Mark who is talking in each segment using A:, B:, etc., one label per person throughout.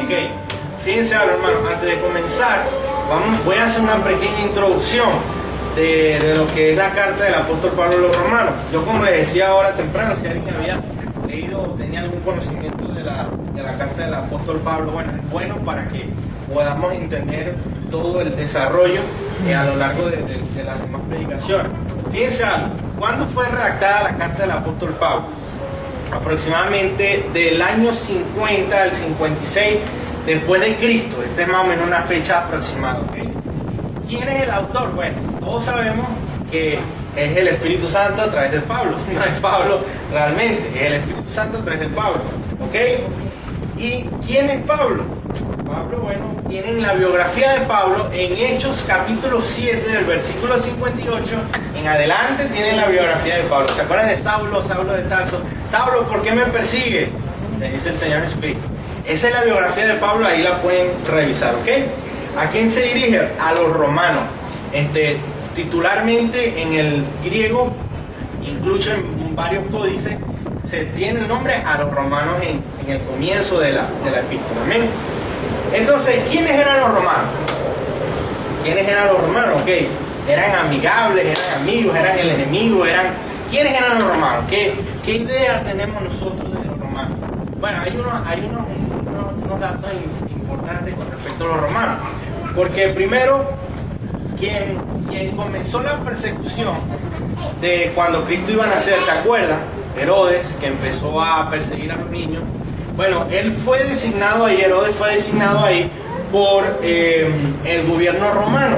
A: Ok, fíjense algo, hermano, antes de comenzar, voy a hacer una pequeña introducción de lo que es la carta del apóstol Pablo a los romanos. Yo, como les decía ahora temprano, si alguien había leído o tenía algún conocimiento de la carta del apóstol Pablo, bueno, es bueno para que podamos entender todo el desarrollo a lo largo de las demás predicaciones. Fíjense algo, ¿cuándo fue redactada la carta del apóstol Pablo? Aproximadamente del año 50 al 56 después de Cristo. Esta es más o menos una fecha aproximada, ¿okay? ¿Quién es el autor? Bueno, todos sabemos que es el Espíritu Santo a través de Pablo. No es Pablo realmente, es el Espíritu Santo a través de Pablo, ¿ok? ¿Y quién es Pablo? Pablo, bueno, tienen la biografía de Pablo en Hechos capítulo 7 del versículo 58 en adelante. Tienen la biografía de Pablo. ¿Se acuerdan de Saulo de Tarso? Saulo, ¿por qué me persigue? Le dice el Señor Jesucristo. Esa es la biografía de Pablo, ahí la pueden revisar, ¿ok? ¿A quién se dirige? A los romanos. Titularmente en el griego, incluso en varios códices, se tiene el nombre a los romanos en el comienzo de la epístola. ¿Amén? Entonces, ¿quiénes eran los romanos? ¿Quiénes eran los romanos? Ok, eran amigables, eran amigos, eran el enemigo, ¿quiénes eran los romanos? ¿Qué idea tenemos nosotros de los romanos? Bueno, hay unos datos importantes con respecto a los romanos. Porque primero, quien comenzó la persecución de cuando Cristo iba a nacer, ¿se acuerdan? Herodes, que empezó a perseguir a los niños. Bueno, Herodes fue designado ahí por el gobierno romano.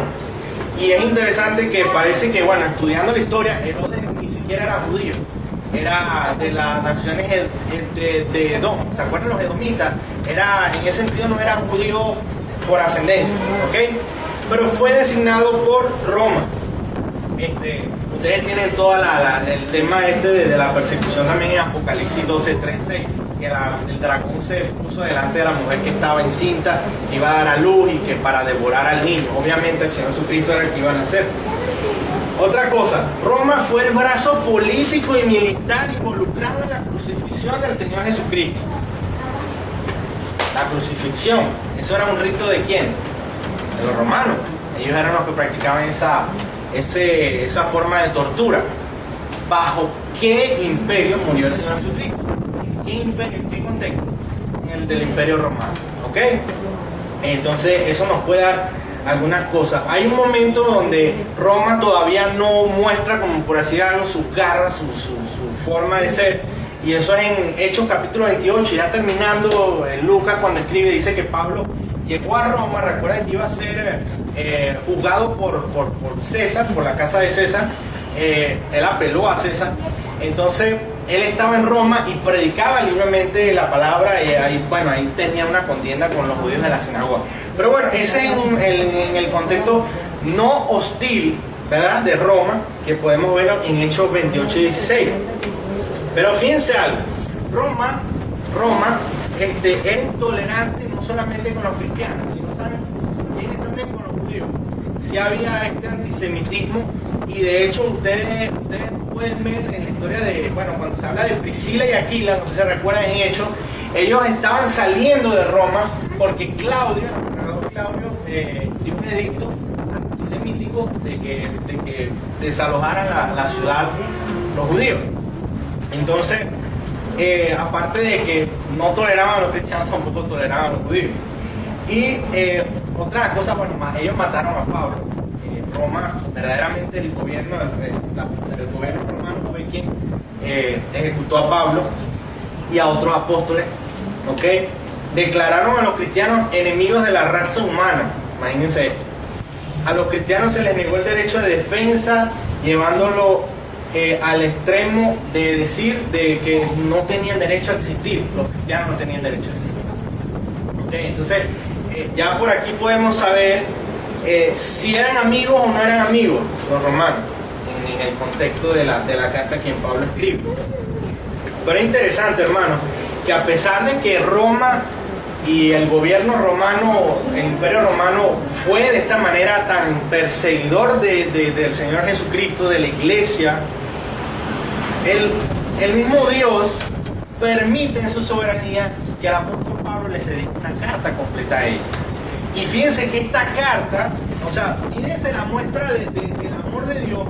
A: Y es interesante que parece que, bueno, estudiando la historia, Herodes ni siquiera era judío. Era de las naciones de Edom. ¿Se acuerdan los edomitas? En ese sentido no era judío por ascendencia, ¿ok? Pero fue designado por Roma. Ustedes tienen todo el tema de la persecución también en Apocalipsis 12:3-6, que el dragón se puso delante de la mujer que estaba encinta, que iba a dar a luz y que para devorar al niño. Obviamente el Señor Jesucristo era el que iba a nacer. Otra cosa, Roma fue el brazo político y militar involucrado en la crucifixión del Señor Jesucristo. La crucifixión, ¿eso era un rito de quién? De los romanos. Ellos eran los que practicaban esa forma de tortura. ¿Bajo qué imperio murió el Señor Jesucristo? ¿En qué imperio? ¿En qué contexto? En el del imperio romano, ¿ok? Entonces eso nos puede dar algunas cosas. Hay un momento donde Roma todavía no muestra, como por así decirlo, sus garras, su forma de ser, y eso es en Hechos capítulo 28, ya terminando. Lucas, cuando escribe, dice que Pablo llegó a Roma. Recuerden que iba a ser juzgado por César, por la casa de César. Él apeló a César. Entonces él estaba en Roma y predicaba libremente la palabra, y ahí tenía una contienda con los judíos de la sinagoga. Pero bueno, ese es en el contexto no hostil, ¿verdad?, de Roma, que podemos verlo en Hechos 28 y 16. Pero fíjense algo, Roma era intolerante no solamente con los cristianos, sino también con los judíos. Sí había antisemitismo, y de hecho ustedes pueden ver en la historia cuando se habla de Priscila y Aquila, no sé si se recuerdan en Hechos, ellos estaban saliendo de Roma porque Claudio dio un edicto antisemítico de que desalojaran la ciudad los judíos. Entonces, aparte de que no toleraban a los cristianos, tampoco toleraban a los judíos. Y otra cosa, ellos mataron a Pablo. Roma, verdaderamente el gobierno romano fue quien ejecutó a Pablo y a otros apóstoles, ¿ok? Declararon a los cristianos enemigos de la raza humana. Imagínense esto. A los cristianos se les negó el derecho de defensa, llevándolo al extremo de decir de que no tenían derecho a existir. Los cristianos no tenían derecho a existir. ¿Okay? Entonces, ya por aquí podemos saber si eran amigos o no eran amigos los romanos, en el contexto de la carta que Pablo escribe. Pero es interesante, hermanos, que a pesar de que Roma y el gobierno romano, el imperio romano, fue de esta manera tan perseguidor del Señor Jesucristo, de la iglesia, el mismo Dios permite en su soberanía que el apóstol Pablo les dedica una carta completa a ellos. Y fíjense que esta carta, o sea, fíjense la muestra del amor de Dios.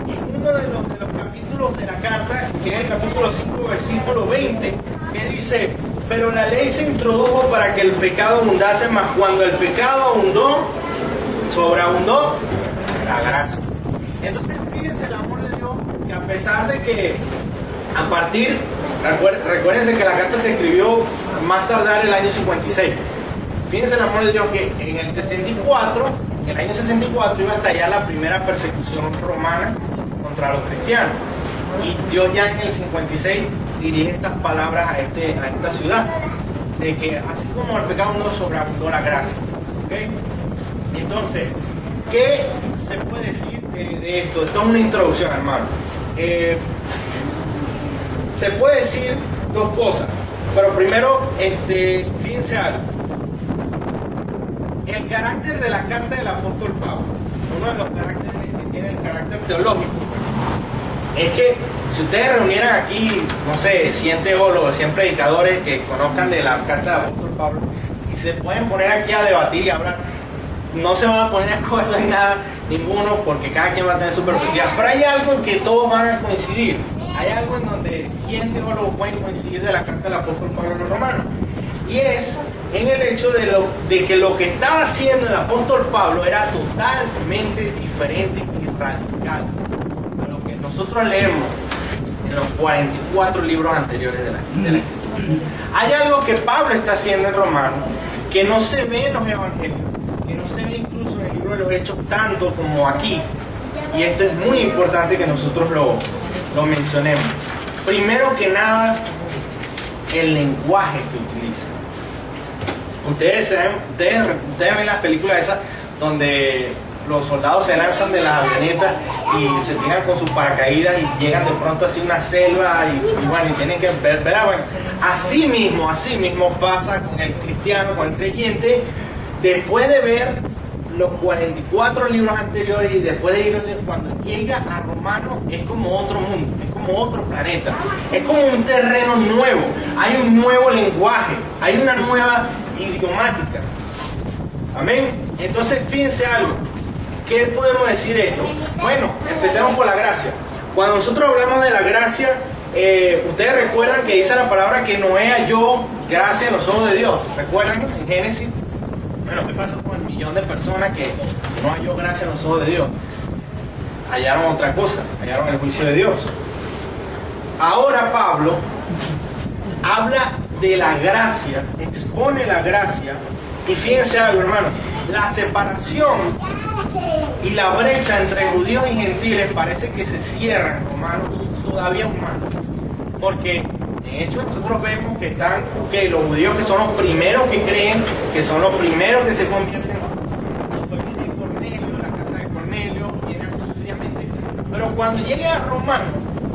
A: Y uno de los capítulos de la carta, que es el capítulo 5, versículo 20, que dice: pero la ley se introdujo para que el pecado abundase, mas cuando el pecado abundó, sobreabundó la gracia. Entonces fíjense el amor de Dios, que a pesar de que a partir, recuérdense que la carta se escribió más tardar el año 56. Fíjense el amor de Dios, que en el 64, en el año 64 iba a estallar la primera persecución romana contra los cristianos. Y Dios ya en el 56 dirige estas palabras a esta ciudad, de que así como el pecado no sobreabundó la gracia. ¿Okay? Entonces, ¿qué se puede decir de esto? Esto es una introducción, hermano. Se puede decir dos cosas, pero primero, fíjense algo. El carácter de la carta del apóstol Pablo, uno de los caracteres que tiene el carácter teológico, es que si ustedes reunieran aquí, no sé, 100 teólogos, 100 predicadores que conozcan de la carta del apóstol Pablo, y se pueden poner aquí a debatir y a hablar, no se van a poner de acuerdo en nada, ninguno, porque cada quien va a tener su perspectiva. Pero hay algo en que todos van a coincidir. Hay algo en donde 100 teólogos pueden coincidir de la carta del apóstol Pablo a los romanos. Y es en el hecho de que lo que estaba haciendo el apóstol Pablo era totalmente diferente y radical a lo que nosotros leemos en los 44 libros anteriores de la Escritura. Hay algo que Pablo está haciendo en Romanos que no se ve en los evangelios, que no se ve incluso en el libro de los Hechos tanto como aquí. Y esto es muy importante que nosotros lo mencionemos. Primero que nada, el lenguaje que utiliza. Ustedes ven las películas esas donde los soldados se lanzan de las avionetas y se tiran con sus paracaídas y llegan de pronto así a una selva y bueno, y tienen que ver, ¿verdad? Bueno, así mismo pasa con el cristiano, con el creyente, después de ver los 44 libros anteriores y después de ir, cuando llega a Romanos, es como otro mundo, es como otro planeta, es como un terreno nuevo, hay un nuevo lenguaje, hay una nueva idiomática. Amén. Entonces fíjense algo. ¿Qué podemos decir de esto? Bueno, empecemos por la gracia. Cuando nosotros hablamos de la gracia, ustedes recuerdan que dice la palabra que Noé halló gracia en los ojos de Dios. ¿Recuerdan en Génesis? Bueno, ¿qué pasa con el millón de personas que no halló gracia en los ojos de Dios? Hallaron otra cosa, hallaron el juicio de Dios. Ahora Pablo habla de la gracia, expone la gracia, y fíjense algo, hermano, la separación y la brecha entre judíos y gentiles parece que se cierran, hermano, todavía más, porque de hecho nosotros vemos que están los judíos, que son los primeros que creen, que son los primeros que se convierten, viene Cornelio, la casa de Cornelio, viene así sucesivamente, pero cuando llegue a Romanos,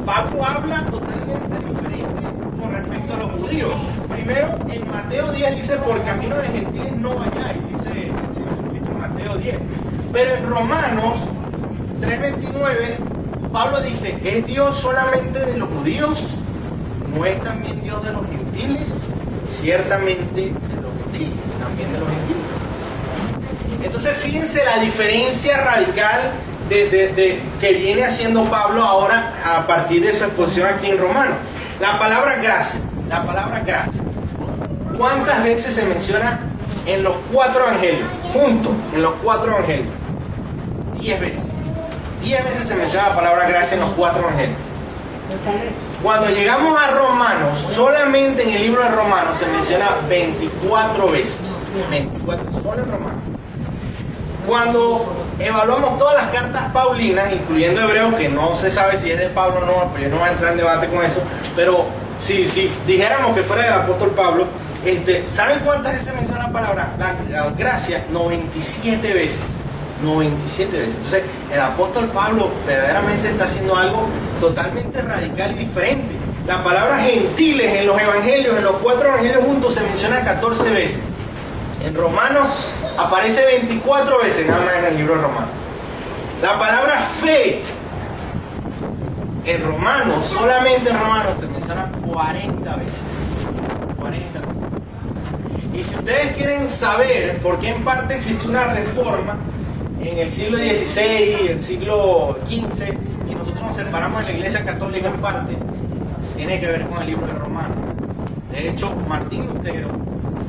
A: Pablo habla totalmente diferente con respecto a los judíos. Primero, en Mateo 10 dice: por camino de gentiles no vayáis, dice el Señor Jesucristo en Mateo 10. Pero en Romanos 3:29, Pablo dice: ¿es Dios solamente de los judíos? ¿No es también Dios de los gentiles? Ciertamente de los gentiles, también de los gentiles. Entonces fíjense la diferencia radical que viene haciendo Pablo ahora a partir de su exposición aquí en Romanos. La palabra gracia. ¿Cuántas veces se menciona en los 4 evangelios? Juntos, en los 4 evangelios. 10 veces. 10 veces se menciona la palabra gracia en los 4 evangelios. Cuando llegamos a Romanos, solamente en el libro de Romanos se menciona 24 veces. 24, solo en Romanos. Cuando evaluamos todas las cartas paulinas, incluyendo Hebreos, que no se sabe si es de Pablo o no, pero yo no voy a entrar en debate con eso, pero si dijéramos que fuera del apóstol Pablo, ¿saben cuántas veces se menciona la palabra la gracia? 97 veces. 97 veces. Entonces, el apóstol Pablo verdaderamente está haciendo algo totalmente radical y diferente. La palabra gentiles en los evangelios, en los 4 evangelios juntos, se menciona 14 veces. En Romanos aparece 24 veces nada más en el libro de Romanos. La palabra fe en Romanos, solamente en Romanos, se menciona 40 veces. 40 veces. Y si ustedes quieren saber por qué en parte existió una reforma en el siglo XVI, el siglo XV, y nosotros nos separamos de la Iglesia Católica en parte, tiene que ver con el libro de Romanos. De hecho, Martín Lutero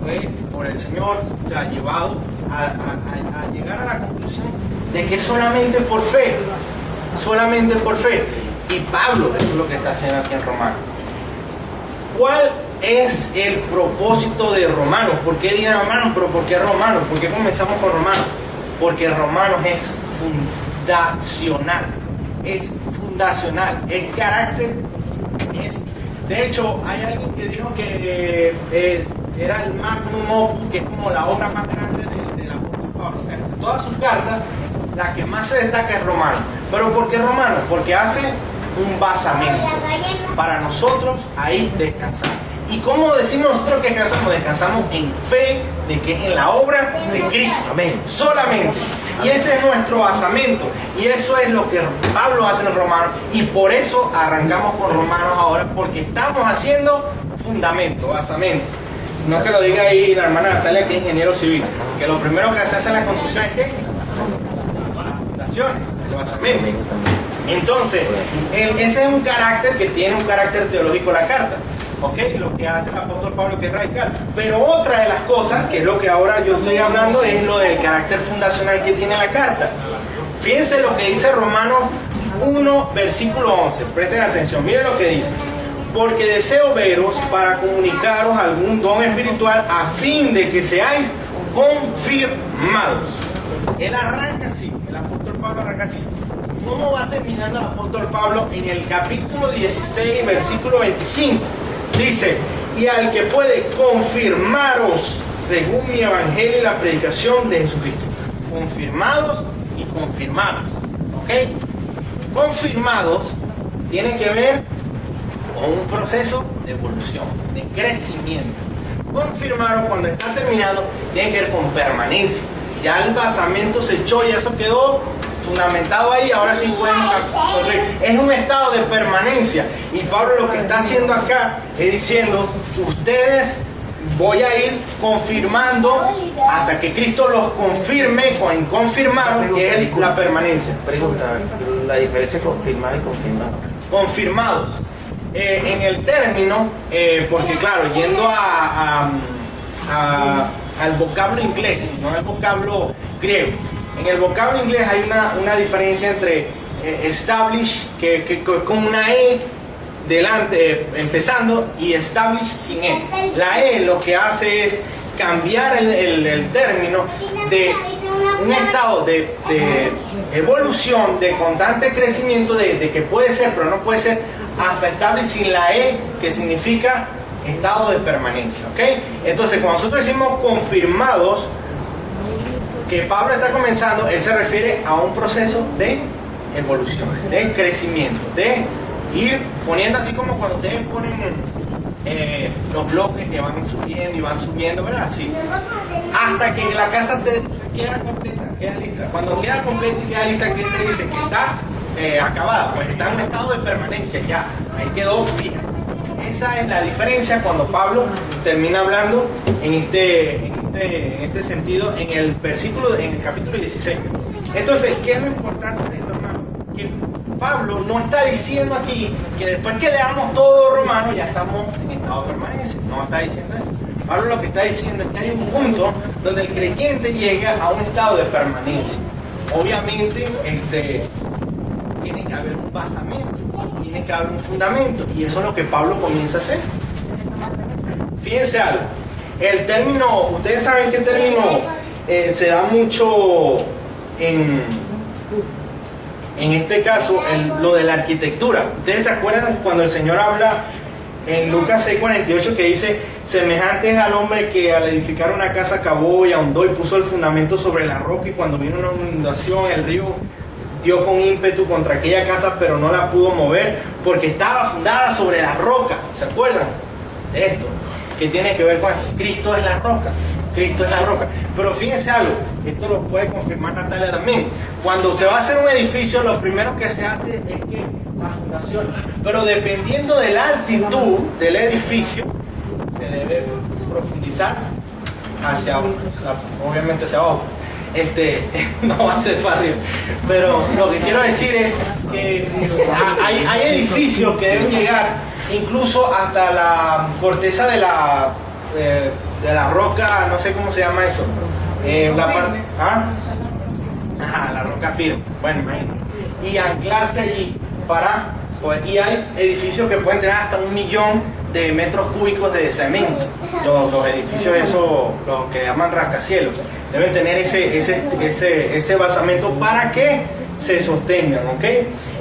A: fue por el Señor, o sea, llevado a llegar a la conclusión de que solamente por fe, y Pablo, eso es lo que está haciendo aquí en Romanos. ¿Cuál es el propósito de Romanos? ¿Por qué digan Romanos? ¿Pero por qué Romanos? ¿Por qué comenzamos con Romanos? Porque Romanos es fundacional, el carácter es... De hecho, hay alguien que dijo que era el magnum opus, que es como la obra más grande del apóstol Pablo. O sea, de todas sus cartas, la que más se destaca es Romanos. ¿Pero por qué Romanos? Porque hace un basamento para nosotros ahí descansar. ¿Y cómo decimos nosotros que descansamos? Descansamos en fe de que es en la obra de Cristo. Amén. Solamente. Y ese es nuestro basamento. Y eso es lo que Pablo hace en Romanos. Y por eso arrancamos con Romanos ahora, porque estamos haciendo fundamento, basamento. No que lo diga ahí la hermana Natalia, que es ingeniero civil. Que lo primero que se hace en la construcción es que las fundaciones, el basamento. Entonces, ese es un carácter que tiene un carácter teológico la carta. ¿Ok? Lo que hace el apóstol Pablo, que es radical. Pero otra de las cosas, que es lo que ahora yo estoy hablando, es lo del carácter fundacional que tiene la carta. Fíjense lo que dice Romanos 1, versículo 11. Presten atención, miren lo que dice. Porque deseo veros para comunicaros algún don espiritual a fin de que seáis confirmados. Él arranca así, el apóstol Pablo arranca así. ¿Cómo va terminando el apóstol Pablo? En el capítulo 16, versículo 25. Dice, y al que puede confirmaros según mi evangelio y la predicación de Jesucristo. Confirmados y confirmados. ¿Ok? Confirmados tienen que ver con un proceso de evolución, de crecimiento. Confirmados cuando está terminado tiene que ver con permanencia. Ya el basamento se echó y eso quedó fundamentado ahí, ahora sí podemos construir. Es un estado de permanencia. Y Pablo lo que está haciendo acá es diciendo, ustedes voy a ir confirmando hasta que Cristo los confirme, con confirmar, que es la permanencia.
B: Pregunta, la diferencia es confirmar y confirmado.
A: Confirmados. En el término, porque claro, yendo al vocablo inglés, no al vocablo griego. En el vocablo inglés hay una diferencia entre establish, que con una E delante, empezando, y establish sin E. La E lo que hace es cambiar el término de un estado de evolución, de constante crecimiento, de que puede ser, pero no puede ser, hasta establish sin la E, que significa estado de permanencia. ¿Ok? Entonces, cuando nosotros decimos confirmados, que Pablo está comenzando, él se refiere a un proceso de evolución, de crecimiento, de ir poniendo, así como cuando ustedes ponen los bloques que van subiendo y van subiendo, ¿verdad? Así, hasta que la casa queda completa, queda lista. Cuando queda completa y queda lista, ¿qué se dice? Que está acabada, pues está en un estado de permanencia, ya, ahí quedó fija. Esa es la diferencia cuando Pablo termina hablando en este sentido en el capítulo 16. Entonces, ¿qué es lo importante de esto, hermano? Que Pablo no está diciendo aquí que después que leamos todo Romano ya estamos en estado de permanencia. No está diciendo eso. Pablo lo que está diciendo es que hay un punto donde el creyente llega a un estado de permanencia. Obviamente, tiene que haber un basamento, tiene que haber un fundamento, y eso es lo que Pablo comienza a hacer. Fíjense algo. El término, ustedes saben que el término se da mucho en este caso, lo de la arquitectura. Ustedes se acuerdan cuando el Señor habla en Lucas 6:48 que dice, semejante es al hombre que al edificar una casa cavó y ahondó y puso el fundamento sobre la roca, y cuando vino una inundación el río dio con ímpetu contra aquella casa, pero no la pudo mover porque estaba fundada sobre la roca. ¿Se acuerdan de esto? Que tiene que ver con Cristo es la roca. Cristo es la roca. Pero fíjense algo, esto lo puede confirmar Natalia también. Cuando se va a hacer un edificio, lo primero que se hace es que la fundación. Pero dependiendo de la altitud del edificio, se debe profundizar obviamente hacia abajo. No va a ser fácil, pero lo que quiero decir es que hay edificios que deben llegar incluso hasta la corteza de la roca, no sé cómo se llama eso, la roca firme, bueno, imagínate, y anclarse allí y hay edificios que pueden tener hasta 1 millón de metros cúbicos de cemento. Los edificios esos, los que llaman rascacielos, deben tener ese basamento para que se sostengan, ¿ok?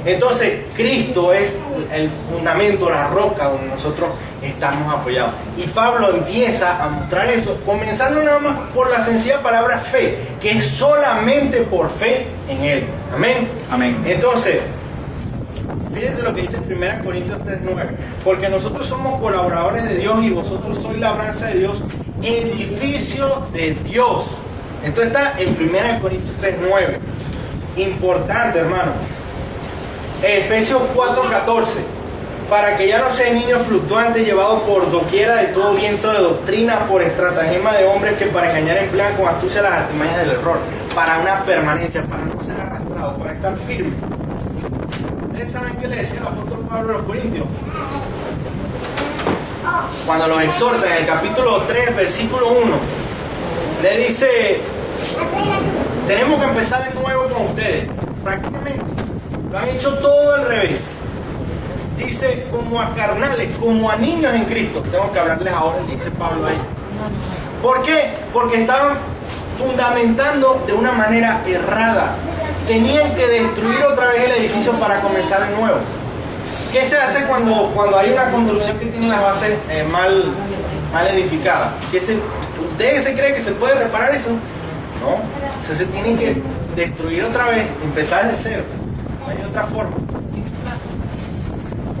A: Entonces, Cristo es el fundamento, la roca donde nosotros estamos apoyados. Y Pablo empieza a mostrar eso, comenzando nada más por la sencilla palabra fe, que es solamente por fe en Él. Amén.
C: Amén.
A: Entonces, fíjense lo que dice 1 Corintios 3:9. Porque nosotros somos colaboradores de Dios y vosotros sois labranza de Dios, edificio de Dios. Esto está en 1 Corintios 3:9. Importante, hermano. Efesios 4:14. Para que ya no sean niños fluctuantes llevados por doquiera de todo viento de doctrina, por estratagema de hombres que para engañar emplean con astucia las artimañas del error, para una permanencia, para no ser arrastrados, para estar firmes. ¿Ustedes saben qué le decía el apóstol Pablo a los Corintios? Cuando los exhorta en el capítulo 3, versículo 1, le dice: tenemos que empezar de nuevo con ustedes. Prácticamente lo han hecho todo al revés. Dice, como a carnales, como a niños en Cristo. Tengo que hablarles ahora, le dice Pablo ahí. ¿Por qué? Porque estaban fundamentando de una manera errada. Tenían que destruir otra vez el edificio para comenzar de nuevo. ¿Qué se hace cuando hay una construcción que tiene las bases mal edificadas? ¿Ustedes se creen que se puede reparar eso? No. Entonces se tienen que destruir otra vez, empezar desde cero. No hay otra forma.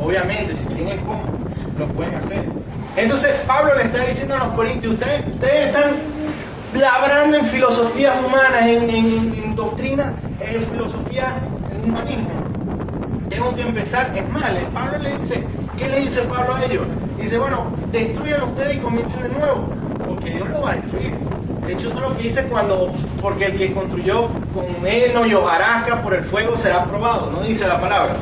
A: Obviamente, si tienen cómo, lo pueden hacer. Entonces Pablo le está diciendo a los corintios: ustedes están labrando en filosofías humanas, en doctrina, en filosofía, en humanismo. Tengo que empezar. Es mal. Pablo le dice, ¿qué le dice Pablo a ellos? Dice, bueno, destruyan ustedes y comiencen de nuevo, porque Dios lo va a destruir. De hecho, eso es lo que dice porque el que construyó con heno y hojarasca por el fuego será probado, ¿no? Dice la palabra.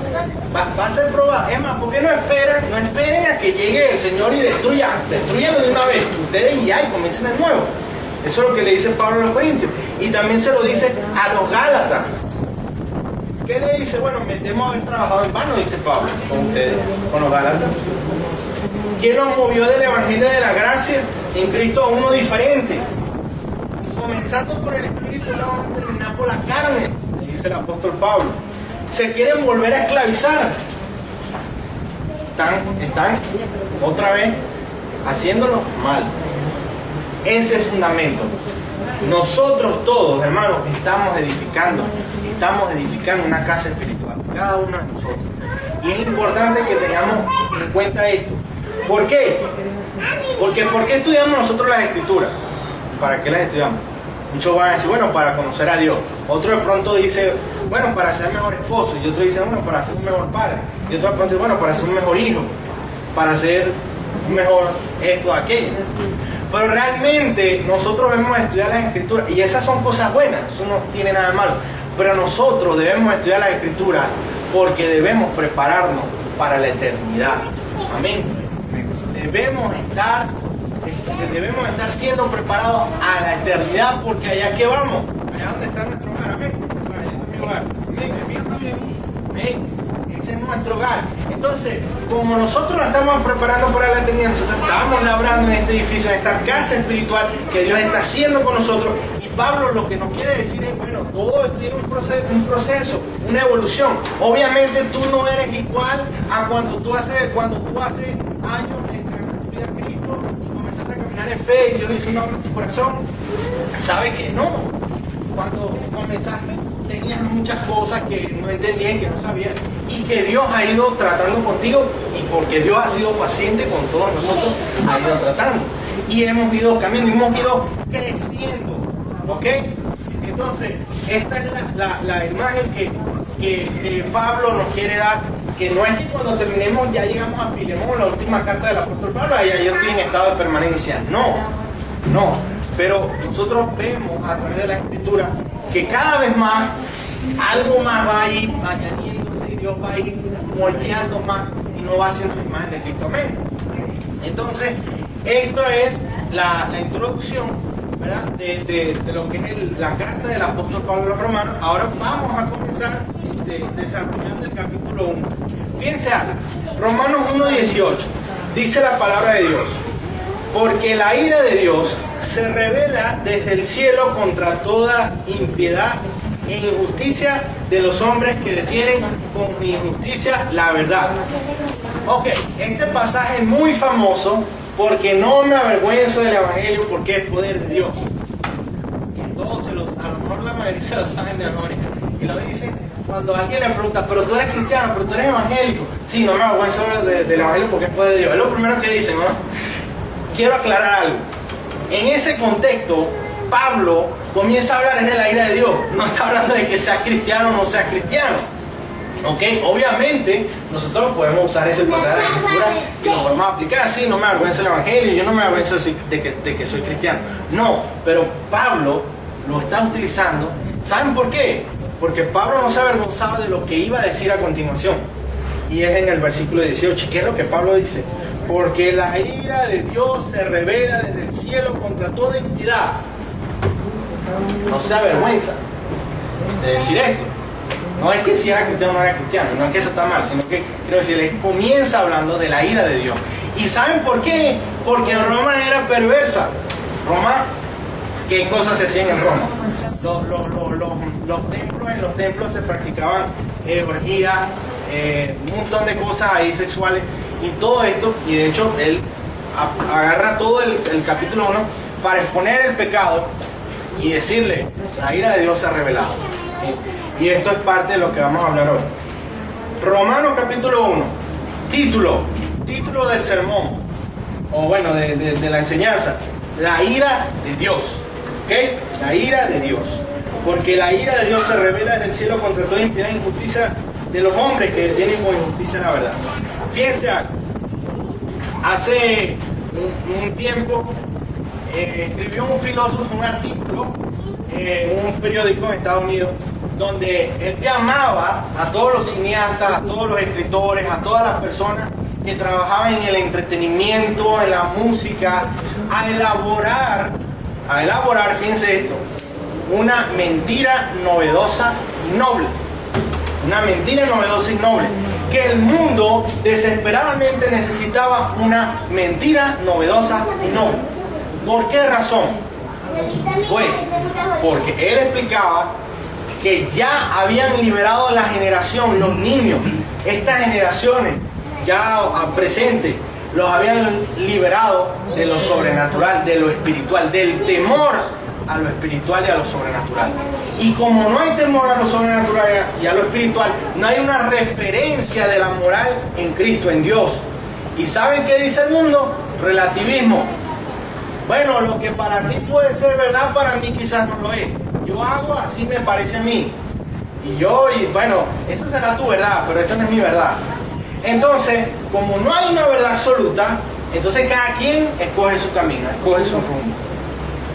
A: Va a ser probado. Es más, ¿por qué no esperen a que llegue el Señor y destruyanlo de una vez? Ustedes ya y comiencen de nuevo. Eso es lo que le dice Pablo a los corintios. Y también se lo dice a los gálatas. ¿Qué le dice? Bueno, debemos haber trabajado en vano, dice Pablo, con ustedes, con los gálatas. ¿Quién nos movió del evangelio de la gracia en Cristo a uno diferente? Comenzando por el Espíritu, no vamos a terminar por la carne, dice el apóstol Pablo. Se quieren volver a esclavizar. Están otra vez haciéndolo mal. Ese fundamento. Nosotros todos, hermanos, estamos edificando una casa espiritual, cada uno de nosotros. Y es importante que tengamos en cuenta esto. ¿Por qué? Porque ¿por qué estudiamos nosotros las Escrituras? ¿Para qué las estudiamos? Muchos van a decir, bueno, para conocer a Dios. Otro de pronto dice, bueno, para ser mejor esposo. Y otro dice, bueno, para ser un mejor padre. Y otro de pronto dice, bueno, para ser un mejor hijo. Para ser un mejor esto, aquello. Pero realmente nosotros debemos estudiar las Escrituras. Y esas son cosas buenas, eso no tiene nada de malo. Pero nosotros debemos estudiar las Escrituras porque debemos prepararnos para la eternidad. Amén. Debemos estar siendo preparados a la eternidad, porque allá que vamos, allá donde está nuestro hogar. Amén. Allá está mi hogar. Amén. Ese es nuestro hogar. Entonces, como nosotros nos estamos preparando para la eternidad, nosotros estamos labrando en este edificio, en esta casa espiritual que Dios está haciendo con nosotros. Y Pablo lo que nos quiere decir es, bueno, todo esto tiene un proceso, una evolución. Obviamente tú no eres igual a cuando tú hace años entregaste tu vida a Cristo y comenzaste a caminar en fe y Dios hizo una obra en tu corazón. ¿Sabes que no? Cuando comenzaste tenías muchas cosas que no entendías, que no sabías, y que Dios ha ido tratando contigo, y porque Dios ha sido paciente con todos nosotros, ha ido tratando. Y hemos ido cambiando, hemos ido creciendo. ¿Ok? Entonces, esta es la imagen que Pablo nos quiere dar, que no es que cuando terminemos ya llegamos a Filemón, la última carta del apóstol Pablo, y yo estoy en estado de permanencia. No. Pero nosotros vemos a través de la Escritura que cada vez más algo más va a ir añadiéndose y Dios va a ir moldeando más y no va haciendo la imagen de Cristo. Amén. Entonces, esto es la introducción, ¿verdad? De lo que es la carta del apóstol Pablo a los Romanos. Ahora vamos a comenzar desarrollando el capítulo 1. Fíjense algo, Romanos 1:18 dice la palabra de Dios: porque la ira de Dios se revela desde el cielo contra toda impiedad e injusticia de los hombres que detienen con injusticia la verdad. Ok, este pasaje es muy famoso porque no me avergüenzo del evangelio, porque es poder de Dios. Que todos a lo mejor la mayoría se lo saben de memoria. Y lo dicen cuando alguien le pregunta, pero tú eres cristiano, pero tú eres evangélico. Sí, no me avergüenzo del evangelio porque es poder de Dios. Es lo primero que dicen, ¿no? Quiero aclarar algo. En ese contexto, Pablo comienza a hablar de la ira de Dios. No está hablando de que seas cristiano o no seas cristiano. ¿Ok? Obviamente, nosotros podemos usar ese pasaje de la Escritura y lo podemos aplicar. Sí, no me avergüenzo del evangelio, yo no me avergüenzo de que soy cristiano. No, pero Pablo lo está utilizando. ¿Saben por qué? Porque Pablo no se avergonzaba de lo que iba a decir a continuación. Y es en el versículo 18. ¿Qué es lo que Pablo dice? Porque la ira de Dios se revela desde el cielo contra toda impiedad. No se avergüenza de decir esto. No es que si era cristiano o no era cristiano, no es que eso está mal, sino que quiero decir, él comienza hablando de la ira de Dios. ¿Y saben por qué? Porque Roma era perversa. Roma, ¿qué cosas se hacían en Roma? En los templos se practicaban orgías, un montón de cosas ahí sexuales y todo esto. Y de hecho él agarra todo el capítulo 1 para exponer el pecado y decirle: la ira de Dios se ha revelado. Y esto es parte de lo que vamos a hablar hoy. Romanos capítulo 1, título del sermón, o bueno, de la enseñanza: la ira de Dios. ¿Ok? La ira de Dios. Porque la ira de Dios se revela desde el cielo contra toda impiedad e injusticia de los hombres que detienen con injusticia la verdad. Fíjense algo. Hace un tiempo escribió un filósofo un artículo en un periódico en Estados Unidos, donde él llamaba a todos los cineastas, a todos los escritores, a todas las personas que trabajaban en el entretenimiento, en la música, a elaborar, fíjense esto, una mentira novedosa y noble. Una mentira novedosa y noble. Que el mundo desesperadamente necesitaba una mentira novedosa y noble. ¿Por qué razón? Pues porque él explicaba que ya habían liberado a la generación, los niños, estas generaciones ya presentes, los habían liberado de lo sobrenatural, de lo espiritual, del temor a lo espiritual y a lo sobrenatural. Y como no hay temor a lo sobrenatural y a lo espiritual, no hay una referencia de la moral en Cristo, en Dios. ¿Y saben qué dice el mundo? Relativismo. Bueno, lo que para ti puede ser verdad, para mí quizás no lo es. Yo hago así me parece a mí. Y bueno, eso será tu verdad, pero esto no es mi verdad. Entonces, como no hay una verdad absoluta, entonces cada quien escoge su camino, escoge su rumbo.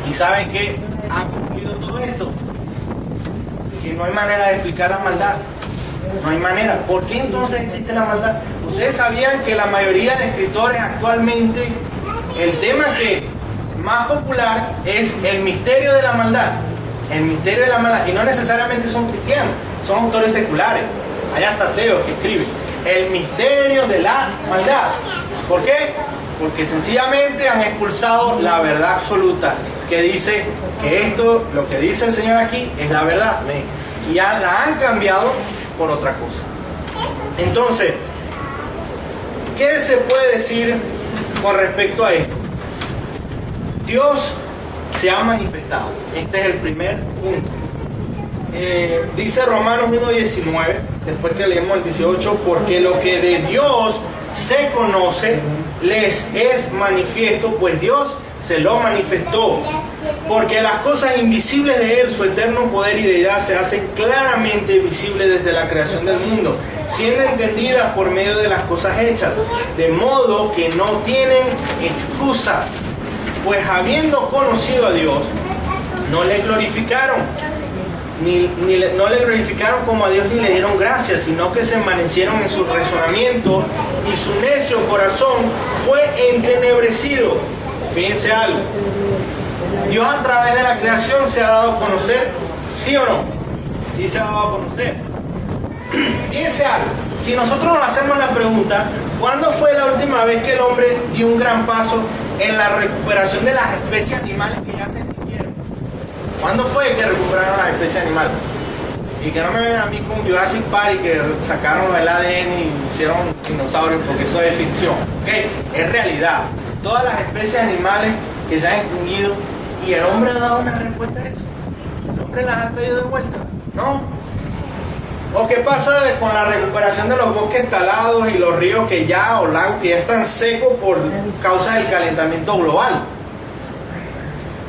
A: ¿Y saben qué ha concluido todo esto? Que no hay manera de explicar la maldad. No hay manera. ¿Por qué entonces existe la maldad? Ustedes sabían que la mayoría de escritores actualmente, el tema que más popular es el misterio de la maldad. El misterio de la maldad. Y no necesariamente son cristianos, son autores seculares. Hay hasta ateos que escriben el misterio de la maldad. ¿Por qué? Porque sencillamente han expulsado la verdad absoluta, que dice que esto, lo que dice el Señor aquí, es la verdad. Y ya la han cambiado por otra cosa. Entonces, ¿qué se puede decir con respecto a esto? Dios se ha manifestado. Este es el primer punto. Dice Romanos 1:19, después que leemos el 18, porque lo que de Dios se conoce les es manifiesto, pues Dios se lo manifestó. Porque las cosas invisibles de Él, su eterno poder y deidad, se hacen claramente visibles desde la creación del mundo, siendo entendidas por medio de las cosas hechas, de modo que no tienen excusa. pues habiendo conocido a Dios, no le glorificaron, no le glorificaron como a Dios ni le dieron gracias, sino que se envanecieron en su razonamiento y su necio corazón fue entenebrecido. Fíjense algo. Dios a través de la creación se ha dado a conocer, ¿sí o no? Sí se ha dado a conocer. Fíjense algo. Si nosotros nos hacemos la pregunta, ¿cuándo fue la última vez que el hombre dio un gran paso en la recuperación de las especies animales que ya se extinguieron? ¿Cuándo fue que recuperaron las especies animales? Y que no me vean a mí con Jurassic Park y que sacaron el ADN y hicieron dinosaurios, porque eso es ficción. ¿Okay? Es realidad. Todas las especies animales que se han extinguido, y el hombre ha dado una respuesta a eso. El hombre las ha traído de vuelta, ¿no? ¿O qué pasa con la recuperación de los bosques talados y los ríos que ya, o lagos que ya están secos por causa del calentamiento global?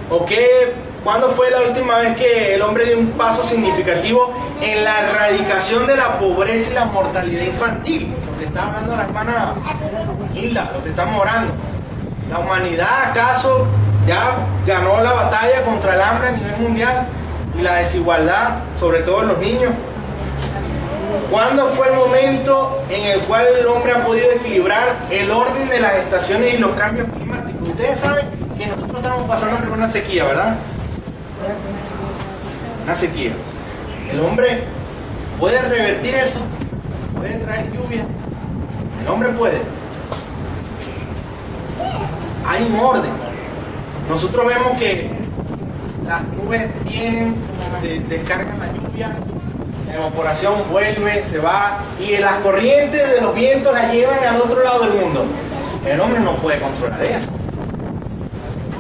A: ¿O qué? ¿Cuándo fue la última vez que el hombre dio un paso significativo en la erradicación de la pobreza y la mortalidad infantil? Lo que está hablando la hermana Hilda, lo que estamos orando. ¿La humanidad acaso ya ganó la batalla contra el hambre a nivel mundial y la desigualdad, sobre todo en los niños? ¿Cuándo fue el momento en el cual el hombre ha podido equilibrar el orden de las estaciones y los cambios climáticos? Ustedes saben que nosotros estamos pasando por una sequía, ¿verdad? Una sequía. El hombre puede revertir eso, puede traer lluvia. El hombre puede. Hay un orden. Nosotros vemos que las nubes vienen, descargan la lluvia, la evaporación vuelve, se va, y las corrientes de los vientos la llevan al otro lado del mundo. El hombre no puede controlar eso.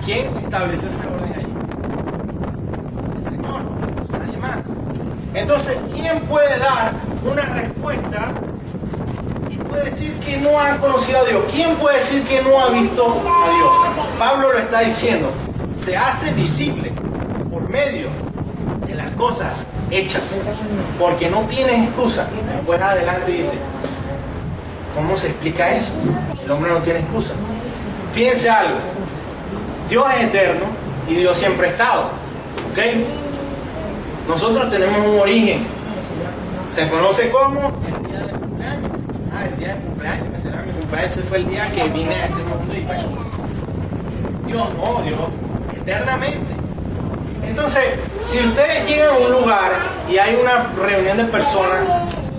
A: ¿Quién estableció ese orden allí? El Señor, nadie más. Entonces, ¿quién puede dar una respuesta y puede decir que no ha conocido a Dios? ¿Quién puede decir que no ha visto a Dios? Pablo lo está diciendo. Se hace visible por medio de las cosas hechas, porque no tienes excusa. Después adelante dice, ¿cómo se explica eso? El hombre no tiene excusa. Fíjense algo. Dios es eterno y Dios siempre ha estado. ¿Ok? Nosotros tenemos un origen. Se conoce como el día del cumpleaños. El día del cumpleaños, que será mi cumpleaños. Ese fue el día que vine a este mundo y bueno, Dios no, Dios eternamente. Entonces, si ustedes llegan a un lugar y hay una reunión de personas,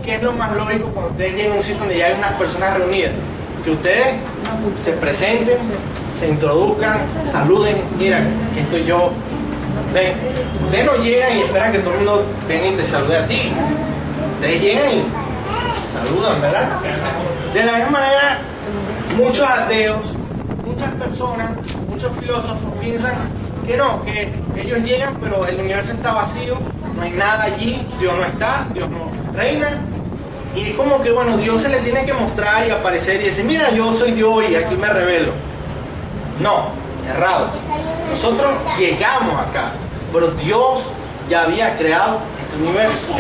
A: ¿qué es lo más lógico cuando ustedes llegan a un sitio donde ya hay unas personas reunidas? Que ustedes se presenten, se introduzcan, saluden, mira, aquí estoy yo. Ven, ustedes no llegan y esperan que todo el mundo venga y te salude a ti. Ustedes llegan y saludan, ¿verdad? De la misma manera, muchos ateos, muchas personas, muchos filósofos piensan que no, que ellos llegan pero el universo está vacío, no hay nada allí, Dios no está, Dios no reina, y es como que bueno, Dios se le tiene que mostrar y aparecer y decir, mira, yo soy Dios y aquí me revelo. No, errado. Nosotros llegamos acá, pero Dios ya había creado este universo.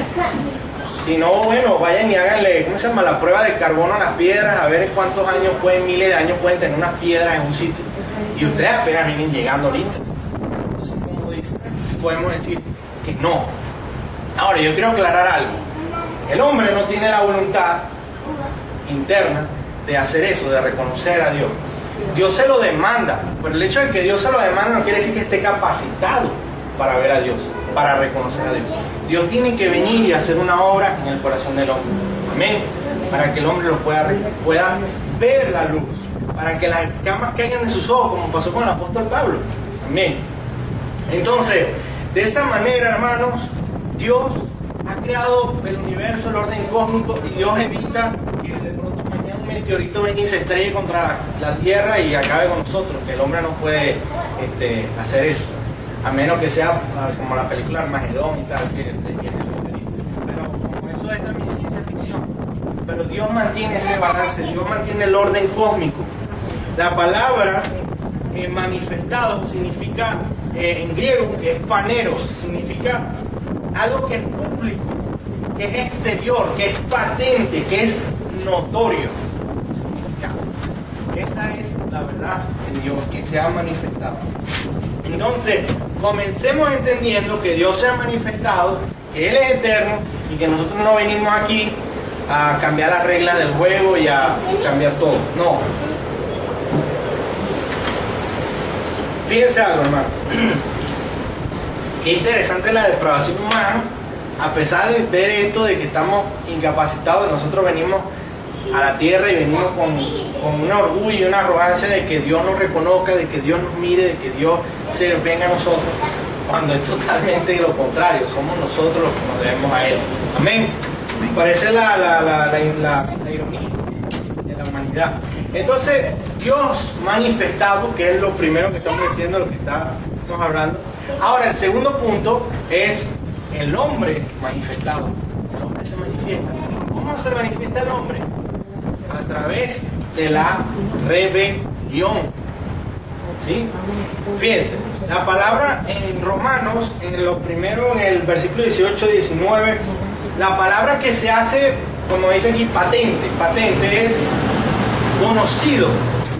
A: Si no, bueno, vayan y háganle, ¿cómo se llama? La prueba de carbono a las piedras, a ver cuántos años pueden, miles de años pueden tener unas piedras en un sitio. Y ustedes apenas vienen llegando ahorita. Entonces, ¿cómo dice? Podemos decir que no. Ahora, yo quiero aclarar algo. El hombre no tiene la voluntad interna de hacer eso, de reconocer a Dios. Dios se lo demanda, pero el hecho de que Dios se lo demanda no quiere decir que esté capacitado para ver a Dios, para reconocer a Dios. Dios tiene que venir y hacer una obra en el corazón del hombre. Amén. Para que el hombre lo pueda ver la luz, para que las escamas caigan de sus ojos, como pasó con el apóstol Pablo. Amén. Entonces, de esa manera, hermanos, Dios ha creado el universo, el orden cósmico, y Dios evita que de pronto mañana un meteorito venga y se estrelle contra la tierra y acabe con nosotros, que el hombre no puede hacer eso, a menos que sea como la película Armagedón y tal, pero como eso es también ciencia ficción. Pero Dios mantiene ese balance, Dios mantiene el orden cósmico. La palabra manifestado significa, en griego, que es faneros, significa algo que es público, que es exterior, que es patente, que es notorio. Significado. Esa es la verdad en Dios que se ha manifestado. Entonces, comencemos entendiendo que Dios se ha manifestado, que Él es eterno y que nosotros no venimos aquí a cambiar las reglas del juego y a cambiar todo. No. Fíjense algo, hermano. Qué interesante la depravación humana. A pesar de ver esto de que estamos incapacitados, nosotros venimos a la tierra y venimos con un orgullo y una arrogancia de que Dios nos reconozca, de que Dios nos mire, de que Dios se venga a nosotros, cuando es totalmente lo contrario. Somos nosotros los que nos debemos a Él. Amén. Parece la ironía de la humanidad. Entonces, Dios manifestado, que es lo primero que estamos diciendo, lo que estamos hablando. Ahora, el segundo punto es el hombre manifestado. El hombre se manifiesta. ¿Cómo se manifiesta el hombre? A través de la rebelión. ¿Sí? Fíjense, la palabra en Romanos, en lo primero, en el versículo 18 y 19, la palabra que se hace, como dice aquí, patente es conocido,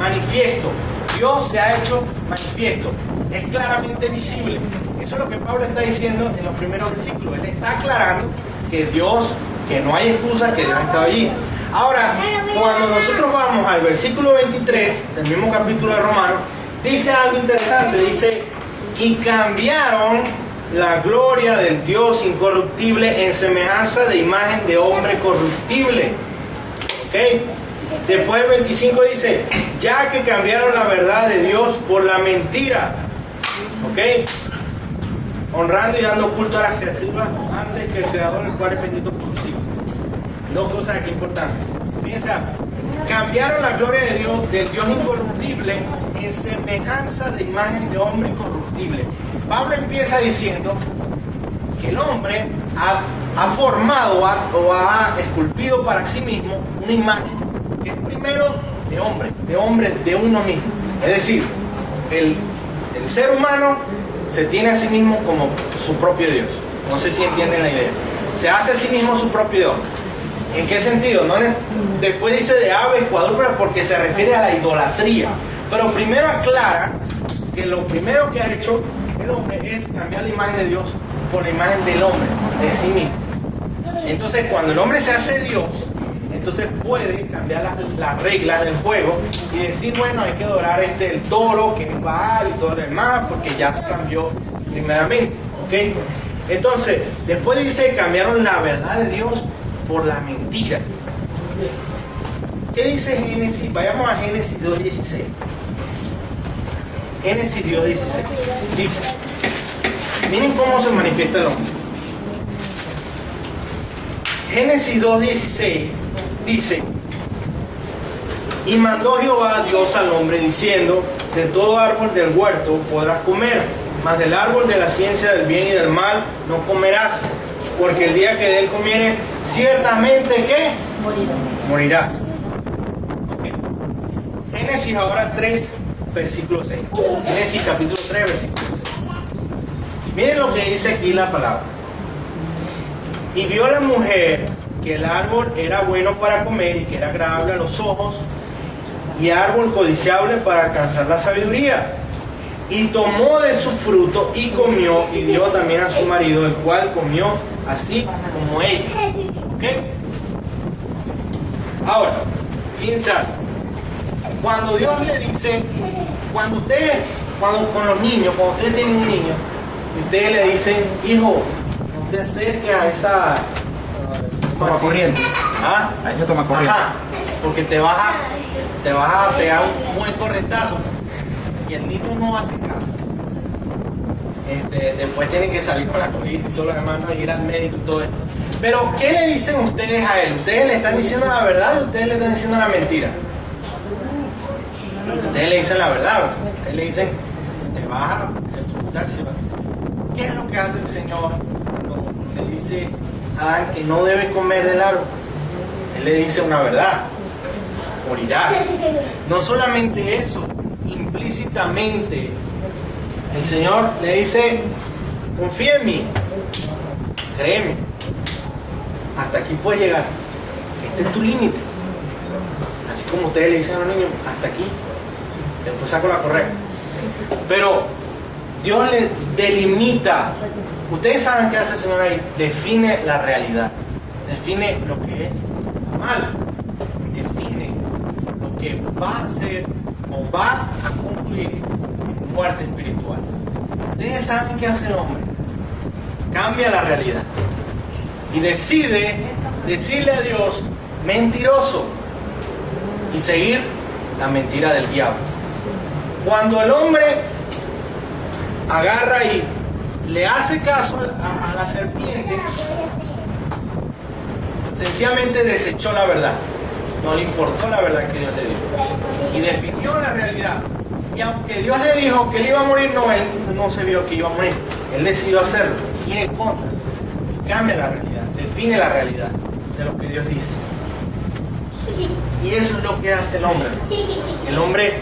A: manifiesto. Dios se ha hecho manifiesto, es claramente visible. Eso es lo que Pablo está diciendo en los primeros versículos. Él está aclarando que Dios, que no hay excusa, que Dios está allí. Ahora, cuando nosotros vamos al versículo 23 del mismo capítulo de Romanos, dice algo interesante. Dice, y cambiaron la gloria del Dios incorruptible en semejanza de imagen de hombre corruptible. ¿Ok? Después el 25 dice, ya que cambiaron la verdad de Dios por la mentira. ¿Ok? Honrando y dando culto a las criaturas antes que el Creador, el cual es bendito por los siglos. Dos cosas aquí importantes. Fíjense, cambiaron la gloria de Dios, del Dios incorruptible, en semejanza de imagen de hombre corruptible. Pablo empieza diciendo que el hombre ha formado o ha esculpido para sí mismo una imagen que es primero de hombre, de uno mismo. Es decir, el ser humano se tiene a sí mismo como su propio Dios. No sé si entienden la idea. Se hace a sí mismo su propio Dios. ¿En qué sentido? No, después dice de aves, cuadrúpedos, porque se refiere a la idolatría. Pero primero aclara que lo primero que ha hecho el hombre es cambiar la imagen de Dios por la imagen del hombre, de sí mismo. Entonces, cuando el hombre se hace Dios, entonces puede cambiar las reglas del juego y decir, bueno, hay que adorar el toro, que es Baal y todo lo demás, porque ya se cambió primeramente. ¿Ok? Entonces, después dice, cambiaron la verdad de Dios por la mentira. ¿Qué dice Génesis? Vayamos a Génesis 2.16. Génesis 2.16. Dice, miren cómo se manifiesta el hombre. Génesis 2.16 dice, y mandó Jehová Dios al hombre diciendo, de todo árbol del huerto podrás comer, mas del árbol de la ciencia del bien y del mal no comerás, porque el día que de él comieres, ciertamente ¿qué? Morirás. Okay. Génesis ahora 3, versículo 6. Génesis capítulo 3, versículo 6. Miren lo que dice aquí la palabra. Y vio la mujer que el árbol era bueno para comer y que era agradable a los ojos, y árbol codiciable para alcanzar la sabiduría. Y tomó de su fruto y comió, y dio también a su marido, el cual comió así como ella. ¿Ok? Ahora, fíjense, cuando Dios le dice, cuando con los niños, cuando ustedes tienen un niño, ustedes le dicen, hijo, no te acerques a esa
C: toma corriente.
A: ¿Ah?
C: Ahí se toma corriente.
A: Ajá, porque te vas a pegar un buen correntazo y el niño no hace caso. Después tienen que salir con la colita y todo lo demás, no ir al médico y todo esto. Pero, ¿qué le dicen ustedes a él? ¿Ustedes le están diciendo la verdad o ustedes le están diciendo la mentira? Ustedes le dicen la verdad, ustedes le dicen, te vas a electrocutar. ¿Qué es lo que hace el Señor cuando le dice a Adán que no debe comer del árbol? Él le dice una verdad, morirá. No solamente eso, implícitamente el Señor le dice, confía en mí, créeme, hasta aquí puedes llegar, este es tu límite. Así como ustedes le dicen a los niños, hasta aquí. después saco la correcta. Pero Dios le delimita. Ustedes saben qué hace el Señor ahí. Define la realidad. Define lo que es mal. Define lo que va a ser o va a concluir en muerte espiritual. Ustedes saben qué hace el hombre. Cambia la realidad. Y decide decirle a Dios mentiroso y seguir la mentira del diablo. Cuando el hombre agarra y le hace caso a la serpiente, sencillamente desechó la verdad. No le importó la verdad que Dios le dijo. Y definió la realidad. Y aunque Dios le dijo que él iba a morir, no, él no se vio que iba a morir. Él decidió hacerlo. Y en contra. Cambia la realidad. Define la realidad de lo que Dios dice. Y eso es lo que hace el hombre. El hombre